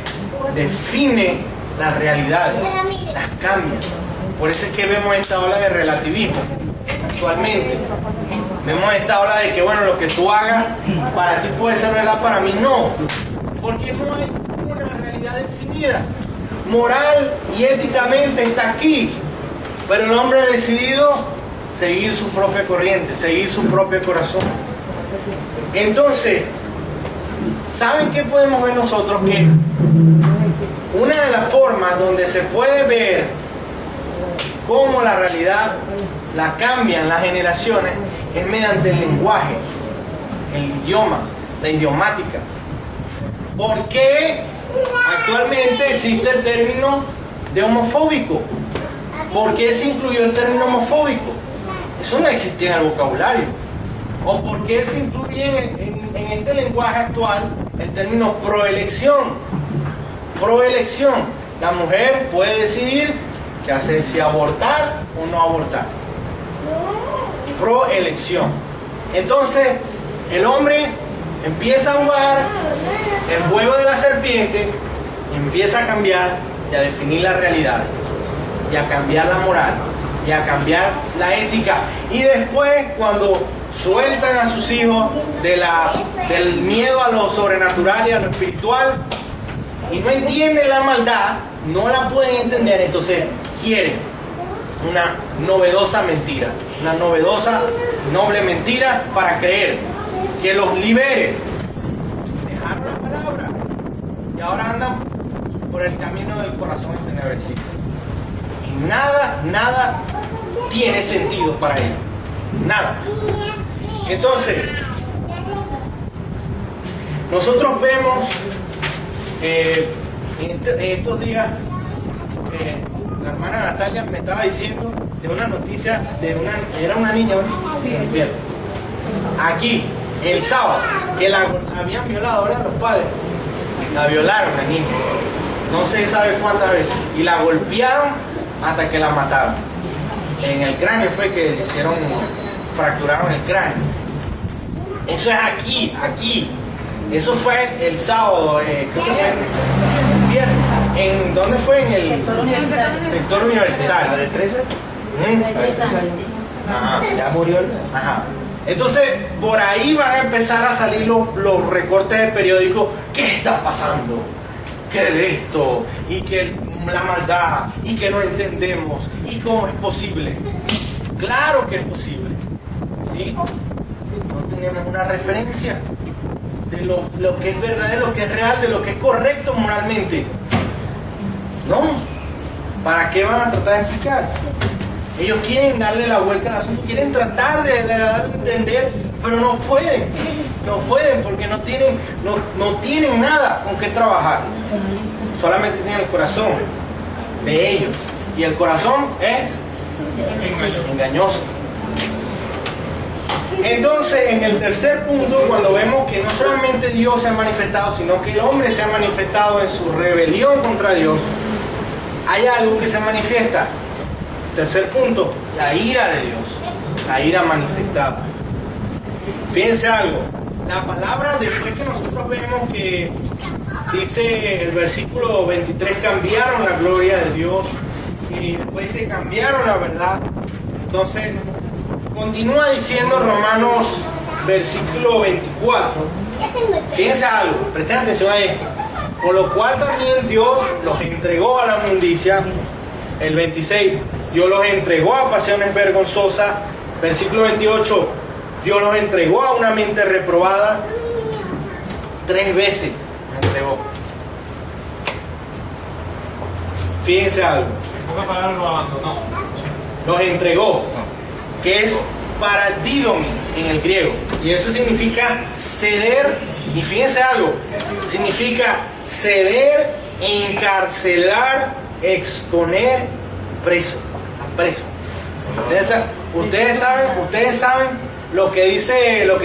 A: define las realidades, las cambia. Por eso es que vemos esta ola de relativismo actualmente. Vemos esta ola de que, bueno, lo que tú hagas para ti puede ser verdad, para mí no. Porque no hay una realidad definida. Moral y éticamente está aquí. Pero el hombre ha decidido seguir su propia corriente, seguir su propio corazón. Entonces, ¿saben qué podemos ver nosotros? Que una de las formas donde se puede ver cómo la realidad la cambian las generaciones es mediante el lenguaje, el idioma, la idiomática. ¿Por qué actualmente existe el término de homofóbico? ¿Por qué se incluyó el término homofóbico? Eso no existía en el vocabulario. ¿O por qué se incluye en este lenguaje actual el término proelección? Proelección. La mujer puede decidir qué hacer, si abortar o no abortar. Proelección. Entonces, el hombre empieza a jugar el juego de la serpiente y empieza a cambiar y a definir la realidad, y a cambiar la moral, y a cambiar la ética. Y después, cuando sueltan a sus hijos del miedo a lo sobrenatural y a lo espiritual, y no entienden la maldad, no la pueden entender, entonces quieren una novedosa mentira, una novedosa, noble mentira para creer que los libere. Dejaron la palabra y ahora andan por el camino del corazón entenebrecido. Y nada tiene sentido para ellos. Nada. Entonces, nosotros vemos en estos días, la hermana Natalia me estaba diciendo de una noticia era una niña, sí, aquí, el sábado, que la habían violado, ¿verdad? Los padres. La violaron la niña. No se sabe cuántas veces. Y la golpearon hasta que la mataron. En el cráneo fue que le hicieron, fracturaron el cráneo. Eso es aquí. Eso fue el sábado, creo que fue el viernes. ¿Dónde fue? En el sector universitario.
B: ¿De 13?
A: Ajá.
B: Ya murió.
A: Ajá. Entonces, por ahí van a empezar a salir los recortes de periódico. ¿Qué está pasando? ¿Qué es esto? Y que la maldad, y que no entendemos, y cómo es posible. Claro que es posible, ¿sí? No tenemos una referencia de lo que es verdadero, lo que es real, de lo que es correcto moralmente. No. ¿Para qué van a tratar de explicar? Ellos quieren darle la vuelta al asunto, quieren tratar de dar a entender, pero no pueden. No pueden porque no tienen nada con qué trabajar. Solamente tienen el corazón de ellos. Y el corazón es engañoso. Entonces, en el tercer punto, cuando vemos que no solamente Dios se ha manifestado, sino que el hombre se ha manifestado en su rebelión contra Dios, hay algo que se manifiesta. Tercer punto, la ira de Dios, la ira manifestada. Fíjense algo, la palabra, después que nosotros vemos que dice el versículo 23, cambiaron la gloria de Dios, y después dice cambiaron la verdad. Entonces, continúa diciendo Romanos versículo 24. Fíjense algo, presten atención a esto. Con lo cual también Dios los entregó a la inmundicia. El 26, Dios los entregó a pasiones vergonzosas. Versículo 28, Dios los entregó a una mente reprobada. 3 veces los entregó. Fíjense algo.
D: En pocas palabras lo abandonó.
A: Los entregó, que es paradidomi en el griego. Y eso significa ceder. Y fíjense algo, significa ceder, encarcelar, exponer, preso. Preso. Ustedes saben lo que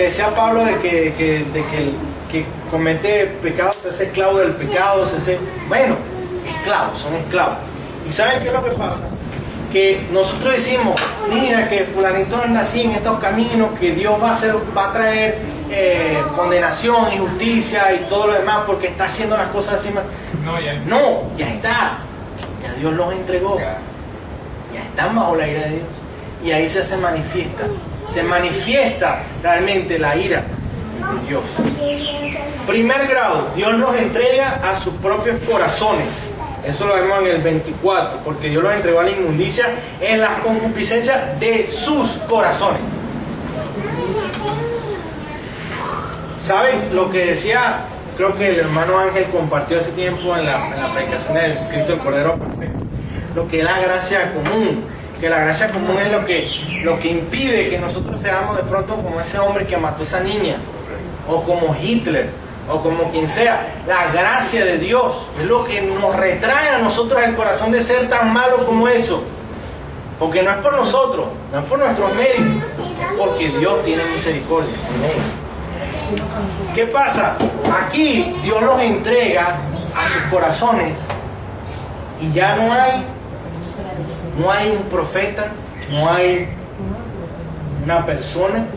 A: decía Pablo de que el que comete pecados se hace esclavo del pecado, bueno, esclavos, son esclavos. ¿Y saben qué es lo que pasa? Que nosotros decimos, mira que fulanito anda así en estos caminos, que Dios va a traer condenación, injusticia y todo lo demás porque está haciendo las cosas así. No, ya está. Ya Dios los entregó. Ya están bajo la ira de Dios. Y ahí se manifiesta. Se manifiesta realmente la ira de Dios. Primer grado, Dios los entrega a sus propios corazones. Eso lo vemos en el 24, porque Dios los entregó a la inmundicia en las concupiscencias de sus corazones. ¿Saben lo que decía? Creo que el hermano Ángel compartió hace tiempo en la predicación del Cristo del Cordero Perfecto. Lo que es la gracia común. Que la gracia común es lo que impide que nosotros seamos de pronto como ese hombre que mató a esa niña. O como Hitler. O como quien sea. La gracia de Dios es lo que nos retrae a nosotros el corazón de ser tan malo como eso. Porque no es por nosotros, no es por nuestros méritos, es porque Dios tiene misericordia. ¿Qué pasa? Aquí Dios los entrega a sus corazones y ya no hay un profeta, no hay una persona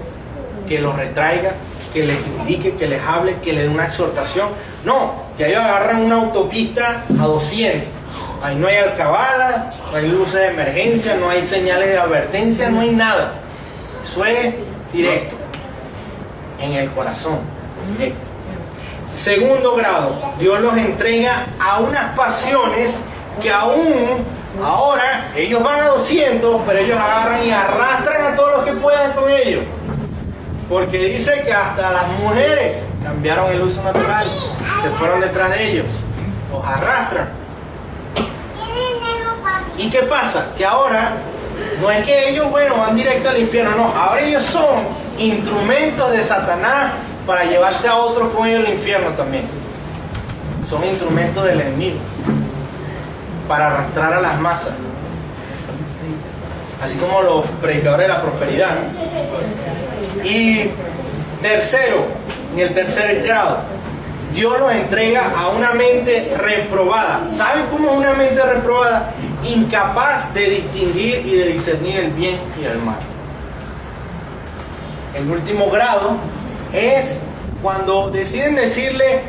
A: que los retraiga, que les indique, que les hable, que les dé una exhortación. No, que ellos agarran una autopista a 200. Ahí no hay alcabalas, no hay luces de emergencia, no hay señales de advertencia, no hay nada. Eso es directo. En el corazón. Directo. Segundo grado, Dios los entrega a unas pasiones que aún ahora ellos van a 200, pero ellos agarran y arrastran a todos los que puedan con ellos. Porque dice que hasta las mujeres cambiaron el uso natural, se fueron detrás de ellos, los arrastran. ¿Y qué pasa? Que ahora no es que ellos, van directo al infierno, no, ahora ellos son instrumentos de Satanás para llevarse a otros con ellos al infierno también. Son instrumentos del enemigo para arrastrar a las masas. Así como los predicadores de la prosperidad. Y tercero, en el tercer grado, Dios los entrega a una mente reprobada. ¿Saben cómo es una mente reprobada? Incapaz de distinguir y de discernir el bien y el mal. El último grado es cuando deciden decirle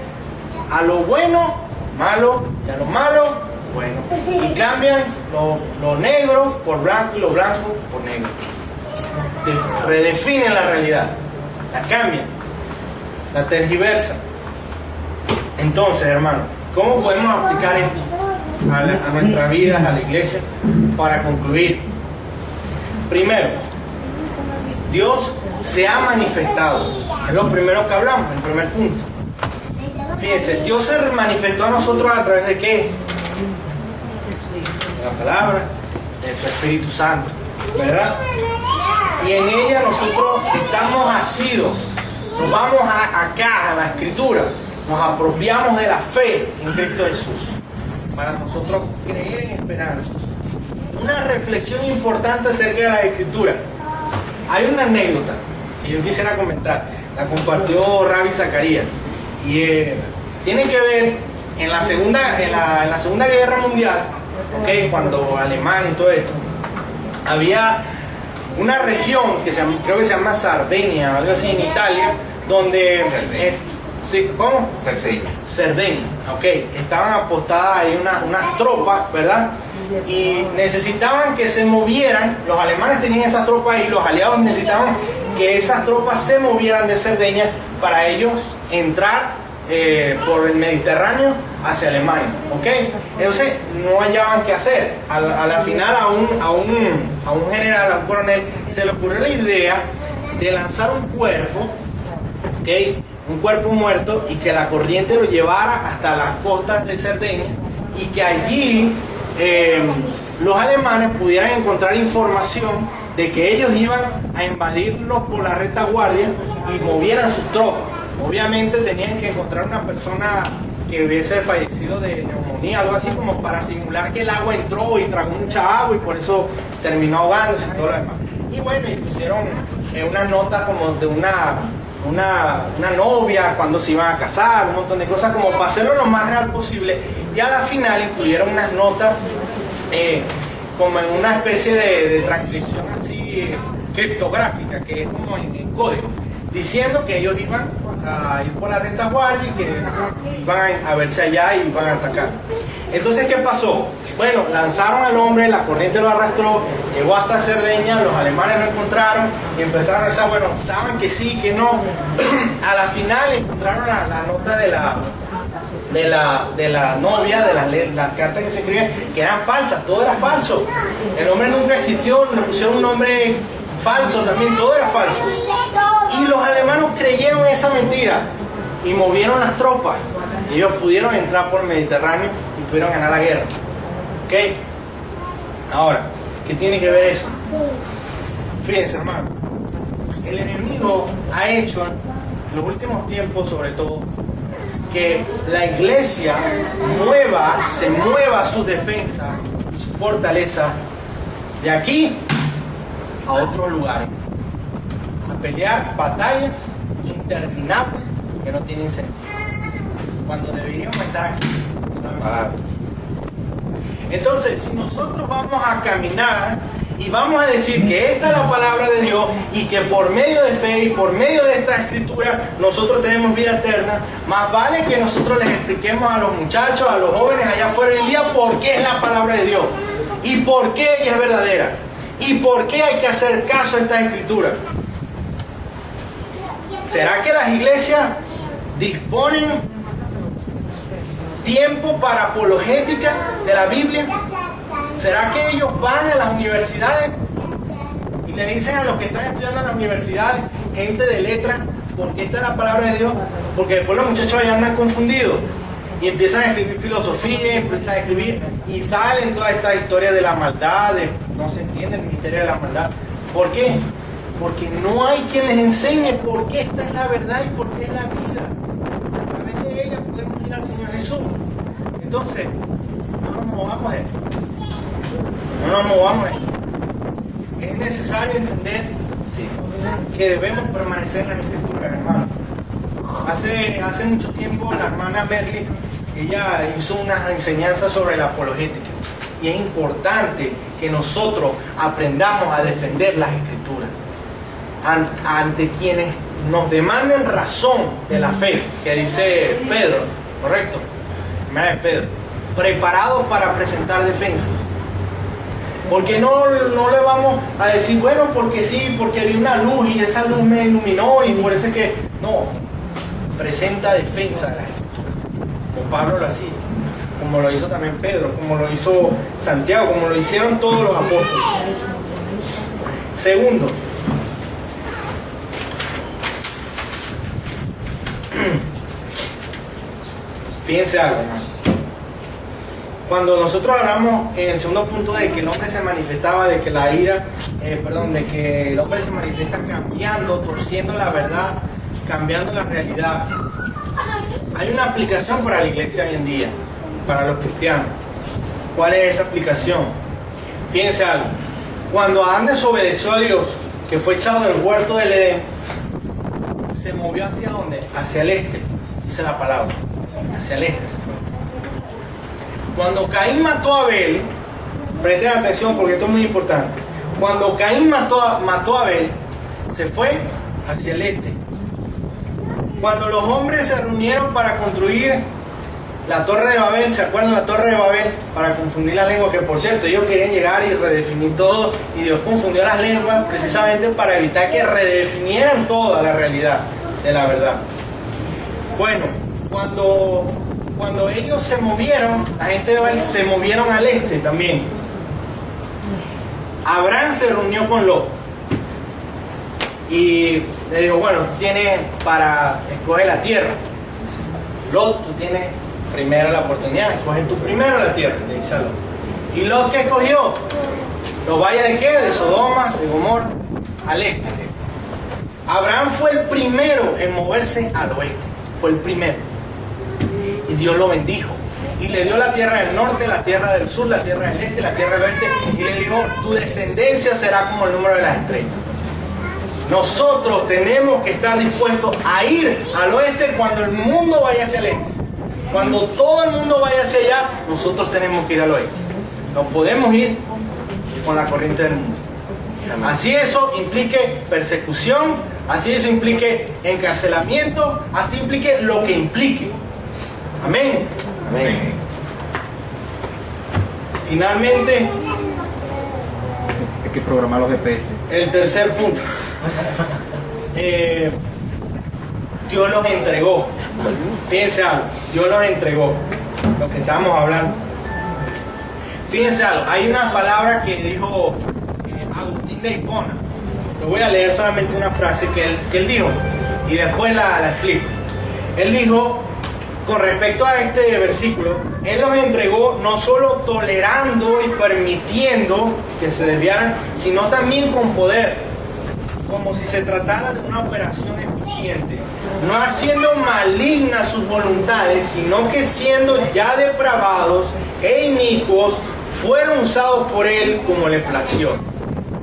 A: a lo bueno, malo, y a lo malo, bueno. Y cambian lo negro por blanco y lo blanco por negro. Redefinen la realidad, la cambian, la tergiversan. Entonces, hermano, ¿cómo podemos aplicar esto a nuestras vidas, a la iglesia? Para concluir, primero, Dios se ha manifestado. Es lo primero que hablamos, el primer punto. Fíjense, Dios se manifestó a nosotros a través de ¿qué? De la palabra, de su Espíritu Santo, ¿verdad? Y en ella nosotros estamos asidos. Nos vamos acá a la Escritura, nos apropiamos de la fe en Cristo Jesús para nosotros creer en esperanza. Una reflexión importante acerca de la Escritura. Hay una anécdota que yo quisiera comentar, la compartió Rabbi Zacarías, y tiene que ver en la segunda Guerra Mundial, ¿okay? Cuando Alemania y todo esto, había una región que creo que se llama Sardegna, algo así, en Italia, donde ¿cómo? Cerdeña, ok, estaban apostadas ahí unas tropas, ¿verdad? Y necesitaban que se movieran, los alemanes tenían esas tropas y los aliados necesitaban que esas tropas se movieran de Cerdeña para ellos entrar por el Mediterráneo hacia Alemania, ¿ok? Entonces no hallaban qué hacer. A la final a un general, a un coronel, se le ocurrió la idea de lanzar un cuerpo, ¿ok? Un cuerpo muerto, y que la corriente lo llevara hasta las costas de Cerdeña, y que allí los alemanes pudieran encontrar información de que ellos iban a invadirlos por la retaguardia y movieran sus tropas. Obviamente tenían que encontrar una persona que hubiese fallecido de neumonía, algo así, como para simular que el agua entró y tragó mucha agua y por eso terminó ahogándose y todo lo demás. Y bueno, y pusieron unas notas como de una novia, cuando se iban a casar, un montón de cosas, como para hacerlo lo más real posible. Y a la final incluyeron unas notas como en una especie de transcripción así criptográfica, que es como en código, diciendo que ellos iban a ir por la retaguardia y que iban a verse allá y iban a atacar. Entonces, ¿qué pasó? Bueno, lanzaron al hombre, la corriente lo arrastró, llegó hasta Cerdeña, los alemanes lo encontraron y empezaron a pensar, bueno, estaban que sí, que no. A la final encontraron la nota de la novia, de las cartas que se escribían, que eran falsas, todo era falso. El hombre nunca existió, le pusieron un nombre falso también, todo era falso. Y los alemanes creyeron esa mentira y movieron las tropas. Y ellos pudieron entrar por el Mediterráneo y pudieron ganar la guerra. ¿Ok? Ahora, ¿qué tiene que ver eso? Fíjense, hermano, el enemigo ha hecho en los últimos tiempos, sobre todo, que la iglesia se mueva sus defensas y su fortaleza de aquí a otros lugares, a pelear batallas interminables que no tienen sentido, cuando deberíamos estar aquí. Entonces, si nosotros vamos a caminar y vamos a decir que esta es la palabra de Dios y que por medio de fe y por medio de esta escritura nosotros tenemos vida eterna, más vale que nosotros les expliquemos a los muchachos, a los jóvenes allá afuera del día por qué es la palabra de Dios y por qué ella es verdadera y por qué hay que hacer caso a esta escritura. ¿Será que las iglesias disponen tiempo para apologética de la Biblia? ¿Será que ellos van a las universidades y le dicen a los que están estudiando en las universidades, gente de letras, por qué está la palabra de Dios? Porque después los muchachos allá andan confundidos y empiezan a escribir filosofía, empiezan a escribir y salen todas estas historias de la maldad, no se entiende el misterio de la maldad. ¿Por qué? Porque no hay quien les enseñe por qué esta es la verdad y por qué es la vida. A través de ella podemos ir al Señor Jesús. Entonces, no nos movamos de esto. No nos movamos de esto. Es necesario entender que debemos permanecer en las Escrituras, hermano. Hace mucho tiempo la hermana Merle, ella hizo unas enseñanzas sobre la apologética. Y es importante que nosotros aprendamos a defender las Escrituras ante quienes nos demanden razón de la fe, que dice Pedro, ¿correcto? Primera de Pedro, preparados para presentar defensa. Porque no le vamos a decir, bueno, porque sí, porque vi una luz y esa luz me iluminó y por eso es que... No, presenta defensa de la Escritura. Como Pablo lo hacía, como lo hizo también Pedro, como lo hizo Santiago, como lo hicieron todos los apóstoles. Segundo, fíjense algo. Cuando nosotros hablamos en el segundo punto de que el hombre se manifestaba, de que la ira, de que el hombre se manifiesta cambiando, torciendo la verdad, cambiando la realidad. Hay una aplicación para la iglesia hoy en día, para los cristianos. ¿Cuál es esa aplicación? Fíjense algo. Cuando Adán desobedeció a Dios, que fue echado del huerto del Edén, se movió hacia ¿dónde? Hacia el este, dice la palabra. Hacia el este se fue. Cuando Caín mató a Abel, presten atención porque esto es muy importante. Cuando Caín mató a Abel, se fue hacia el este. Cuando los hombres se reunieron para construir la Torre de Babel, ¿se acuerdan la Torre de Babel? Para confundir las lenguas, que por cierto, ellos querían llegar y redefinir todo, y Dios confundió las lenguas precisamente para evitar que redefinieran toda la realidad de la verdad. Bueno, cuando cuando ellos se movieron, la gente de Babel se movieron al este también. Abraham se reunió con Lot y le dijo, bueno, tú tienes para escoger la tierra. Lot, tú tienes primero la oportunidad, escoge tú primero la tierra, le dice a Lot. ¿Y Lot qué escogió? ¿Los valles de qué? De Sodoma, de Gomorra, al este. Abraham fue el primero en moverse al oeste, fue el primero. Y Dios lo bendijo. Y le dio la tierra del norte, la tierra del sur, la tierra del este, la tierra del oeste. Y le dijo, tu descendencia será como el número de las estrellas. Nosotros tenemos que estar dispuestos a ir al oeste cuando el mundo vaya hacia el este. Cuando todo el mundo vaya hacia allá, nosotros tenemos que ir al oeste. No podemos ir con la corriente del mundo. Así eso implique persecución, así eso implique encarcelamiento, así implique lo que implique. Amén.
B: Amén.
A: Finalmente,
C: Hay que programar los GPS.
A: el tercer punto. Dios los entregó. Fíjense algo, Dios los entregó. Lo que estamos hablando. Fíjense algo, hay una palabra que dijo Agustín de Hipona. Yo voy a leer solamente una frase que él dijo y después la explico. Él dijo, con respecto a este versículo, Él los entregó no solo tolerando y permitiendo que se desviaran, sino también con poder, como si se tratara de una operación eficiente, no haciendo malignas sus voluntades, sino que siendo ya depravados e inicuos, fueron usados por Él como le plació,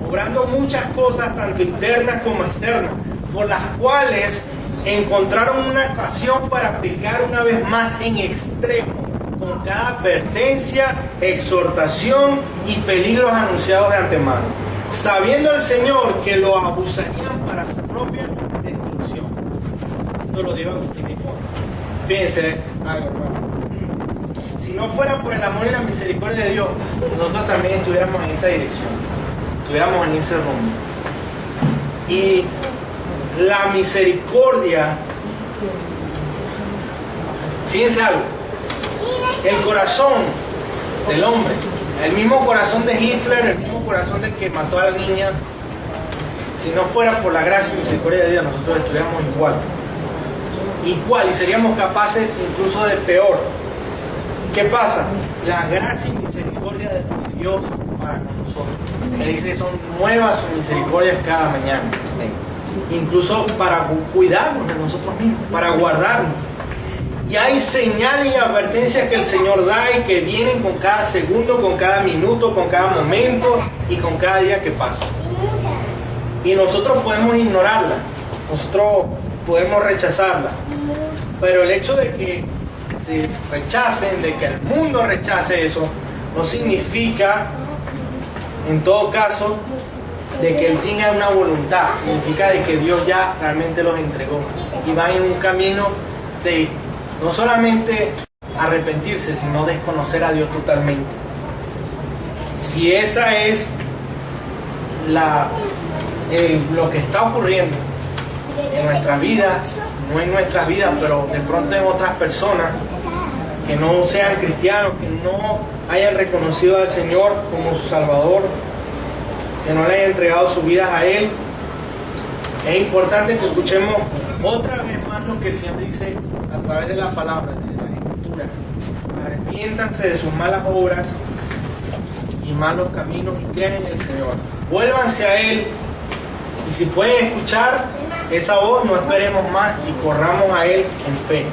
A: obrando muchas cosas, tanto internas como externas, por las cuales encontraron una ocasión para pecar una vez más en extremo, con cada advertencia, exhortación y peligros anunciados de antemano, sabiendo el Señor que lo abusarían para su propia destrucción. Esto lo digo Agustín de Hipona. Fíjense algo, hermano. Si no fuera por el amor y la misericordia de Dios, nosotros también estuviéramos en esa dirección, estuviéramos en ese rumbo. Y la misericordia, fíjense algo, el corazón del hombre, el mismo corazón de Hitler, el mismo corazón del que mató a la niña, si no fuera por la gracia y misericordia de Dios, nosotros estuviéramos igual, y seríamos capaces incluso de peor. ¿Qué pasa? La gracia y misericordia de Dios para con nosotros. Me dice que son nuevas sus misericordias cada mañana. Incluso para cuidarnos de nosotros mismos, para guardarnos. Y hay señales y advertencias que el Señor da y que vienen con cada segundo, con cada minuto, con cada momento y con cada día que pasa. Y nosotros podemos ignorarla, nosotros podemos rechazarla, pero el hecho de que se rechacen, de que el mundo rechace eso, no significa, en todo caso, de que Él tenga una voluntad. Significa de que Dios ya realmente los entregó y van en un camino de no solamente arrepentirse, sino desconocer a Dios totalmente. Si esa es lo que está ocurriendo en nuestras vidas, no en nuestras vidas, pero de pronto en otras personas que no sean cristianos, que no hayan reconocido al Señor como su Salvador, que no le hayan entregado sus vidas a Él, es importante que escuchemos otra vez más lo que el Señor dice a través de la palabra, de las Escrituras. Arrepiéntanse de sus malas obras y malos caminos y crean en el Señor. Vuélvanse a Él, y si pueden escuchar esa voz, no esperemos más y corramos a Él en fe.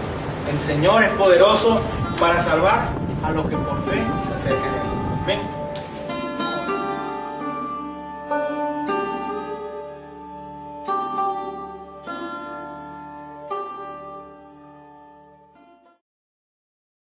A: El Señor es poderoso para salvar a los que por fe se acerquen a Él. Amén.